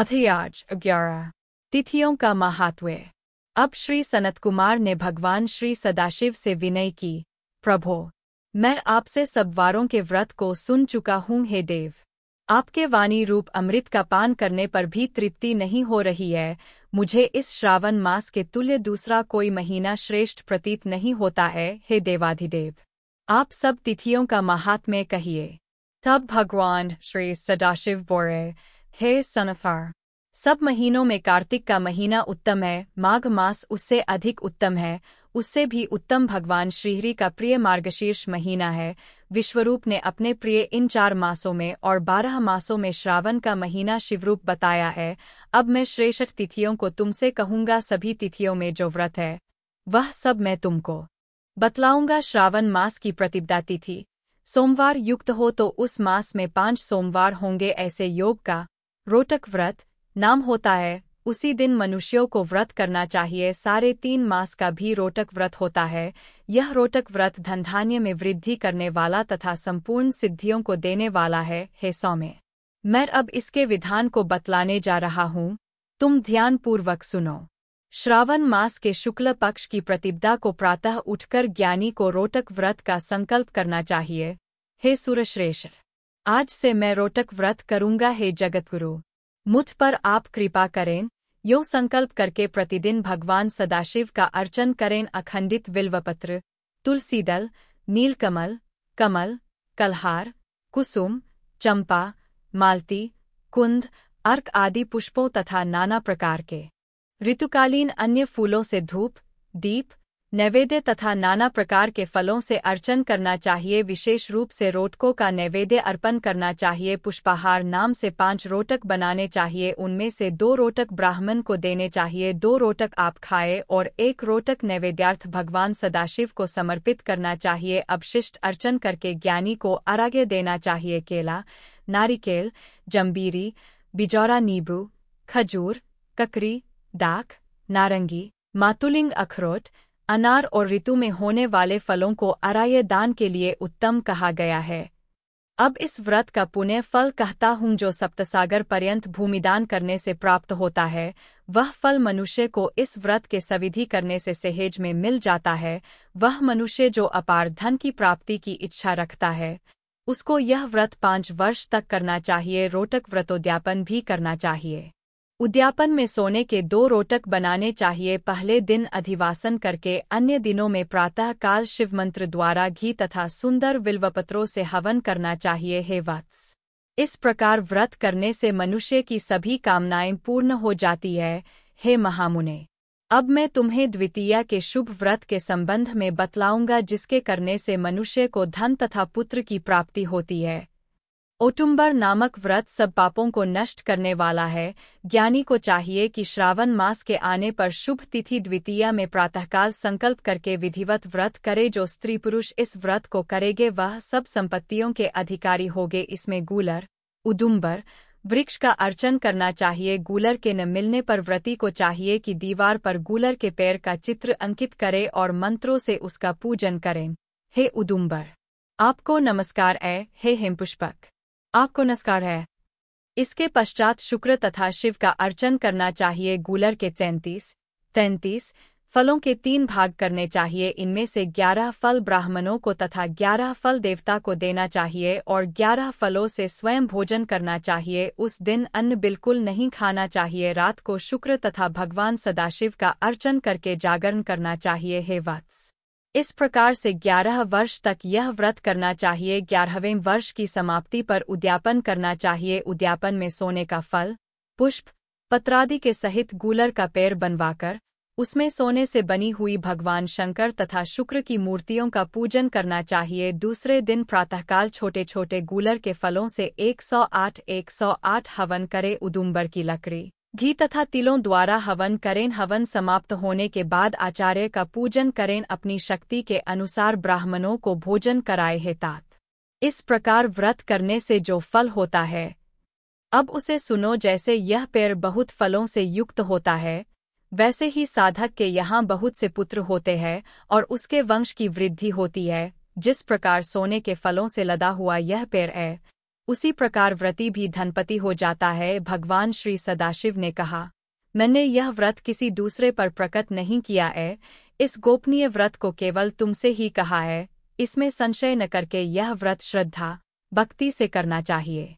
अध्याय 11 तिथियों का महात्म्य। अब श्री सनत कुमार ने भगवान श्री सदाशिव से विनय की, प्रभो, मैं आपसे सब वारों के व्रत को सुन चुका हूँ। हे देव, आपके वाणी रूप अमृत का पान करने पर भी तृप्ति नहीं हो रही है। मुझे इस श्रावण मास के तुल्य दूसरा कोई महीना श्रेष्ठ प्रतीत नहीं होता है। हे देवाधिदेव, आप सब तिथियों का महात्म्य कहिए। तब भगवान श्री सदाशिव बोले, हे सनफार, सब महीनों में कार्तिक का महीना उत्तम है, माघ मास उससे अधिक उत्तम है, उससे भी उत्तम भगवान श्रीहरि का प्रिय मार्गशीर्ष महीना है। विश्वरूप ने अपने प्रिय इन 4 मासों में और 12 मासों में श्रावण का महीना शिवरूप बताया है। अब मैं श्रेष्ठ तिथियों को तुमसे कहूँगा। सभी तिथियों में जो व्रत है वह सब मैं तुमको बतलाऊंगा। श्रावण मास की प्रतिपदा तिथि सोमवार युक्त हो तो उस मास में 5 सोमवार होंगे। ऐसे योग का रोटक व्रत नाम होता है। उसी दिन मनुष्यों को व्रत करना चाहिए। सारे 3 मास का भी रोटक व्रत होता है। यह रोटक व्रत धन धान्य में वृद्धि करने वाला तथा संपूर्ण सिद्धियों को देने वाला है। हे सौम्य, मैं अब इसके विधान को बतलाने जा रहा हूँ, तुम ध्यानपूर्वक सुनो। श्रावण मास के शुक्ल पक्ष की प्रतिपदा को प्रातः उठकर ज्ञानी को रोटक व्रत का संकल्प करना चाहिए। हे सुरश्रेष्ठ, आज से मैं रोटक व्रत करूँगा। हे जगतगुरु, मुझ पर आप कृपा करें। यो संकल्प करके प्रतिदिन भगवान सदाशिव का अर्चन करें। अखंडित बिल्वपत्र, तुलसी दल, नीलकमल, कमल, कलहार, कुसुम, चंपा, मालती, कुंद, अर्क आदि पुष्पों तथा नाना प्रकार के ऋतुकालीन अन्य फूलों से धूप, दीप, नैवेद्य तथा नाना प्रकार के फलों से अर्चन करना चाहिए। विशेष रूप से रोटकों का नैवेद्य अर्पण करना चाहिए। पुष्पाहार नाम से 5 रोटक बनाने चाहिए। उनमें से 2 रोटक ब्राह्मण को देने चाहिए, 2 रोटक आप खाए और 1 रोटक नैवेद्यार्थ भगवान सदाशिव को समर्पित करना चाहिए। अवशिष्ट अर्चन करके ज्ञानी को अर्घ्य देना चाहिए। केला, नारिकेल, जंबीरी, बिजौरा, नींबू, खजूर, ककड़ी, दाख, नारंगी, मातुलिंग, अखरोट, अनार और ऋतु में होने वाले फलों को अर्घ्य दान के लिए उत्तम कहा गया है। अब इस व्रत का पुण्य फल कहता हूँ जो सप्तसागर पर्यंत भूमिदान करने से प्राप्त होता है। वह फल मनुष्य को इस व्रत के सविधि करने से सहेज में मिल जाता है। वह मनुष्य जो अपार धन की प्राप्ति की इच्छा रखता है, उसको यह व्रत 5 वर्ष तक करना चाहिए। रोटक व्रतोद्यापन भी करना चाहिए। उद्यापन में सोने के 2 रोटक बनाने चाहिए। पहले दिन अधिवासन करके अन्य दिनों में प्रातः काल शिव मंत्र द्वारा घी तथा सुंदर बिल्वपत्रों से हवन करना चाहिए। हे वत्स, इस प्रकार व्रत करने से मनुष्य की सभी कामनाएं पूर्ण हो जाती है। हे महामुने, अब मैं तुम्हें द्वितीया के शुभ व्रत के संबंध में बतलाऊंगा, जिसके करने से मनुष्य को धन तथा पुत्र की प्राप्ति होती है। औटुंबर नामक व्रत सब पापों को नष्ट करने वाला है। ज्ञानी को चाहिए कि श्रावण मास के आने पर शुभ तिथि द्वितीया में प्रातःकाल संकल्प करके विधिवत व्रत करे। जो स्त्री पुरुष इस व्रत को करेंगे वह सब संपत्तियों के अधिकारी होंगे। इसमें गूलर, उदुम्बर वृक्ष का अर्चन करना चाहिए। गूलर के न मिलने पर व्रती को चाहिए कि दीवार पर गूलर के पैर का चित्र अंकित करे और मंत्रों से उसका पूजन करें। हे उदुम्बर, आपको नमस्कार है। हे हिमपुष्पक, आपको नमस्कार है। इसके पश्चात शुक्र तथा शिव का अर्चन करना चाहिए। गूलर के 33 फलों के 3 भाग करने चाहिए। इनमें से 11 फल ब्राह्मणों को तथा 11 फल देवता को देना चाहिए और 11 फलों से स्वयं भोजन करना चाहिए। उस दिन अन्न बिल्कुल नहीं खाना चाहिए। रात को शुक्र तथा भगवान सदाशिव का अर्चन करके जागरण करना चाहिए। हे वत्स, इस प्रकार से 11 वर्ष तक यह व्रत करना चाहिए। 11वें वर्ष की समाप्ति पर उद्यापन करना चाहिए। उद्यापन में सोने का फल, पुष्प, पत्रादि के सहित गूलर का पैर बनवाकर उसमें सोने से बनी हुई भगवान शंकर तथा शुक्र की मूर्तियों का पूजन करना चाहिए। दूसरे दिन प्रातःकाल छोटे छोटे गूलर के फलों से 108 हवन करे। उदुम्बर की लकड़ी, घी तथा तिलों द्वारा हवन करें। हवन समाप्त होने के बाद आचार्य का पूजन करें। अपनी शक्ति के अनुसार ब्राह्मणों को भोजन कराए। हे तात, इस प्रकार व्रत करने से जो फल होता है, अब उसे सुनो। जैसे यह पेड़ बहुत फलों से युक्त होता है, वैसे ही साधक के यहाँ बहुत से पुत्र होते हैं और उसके वंश की वृद्धि होती है। जिस प्रकार सोने के फलों से लदा हुआ यह पेड़ है, उसी प्रकार व्रती भी धनपति हो जाता है। भगवान श्री सदाशिव ने कहा, मैंने यह व्रत किसी दूसरे पर प्रकट नहीं किया है, इस गोपनीय व्रत को केवल तुमसे ही कहा है। इसमें संशय न करके यह व्रत श्रद्धा, भक्ति से करना चाहिए।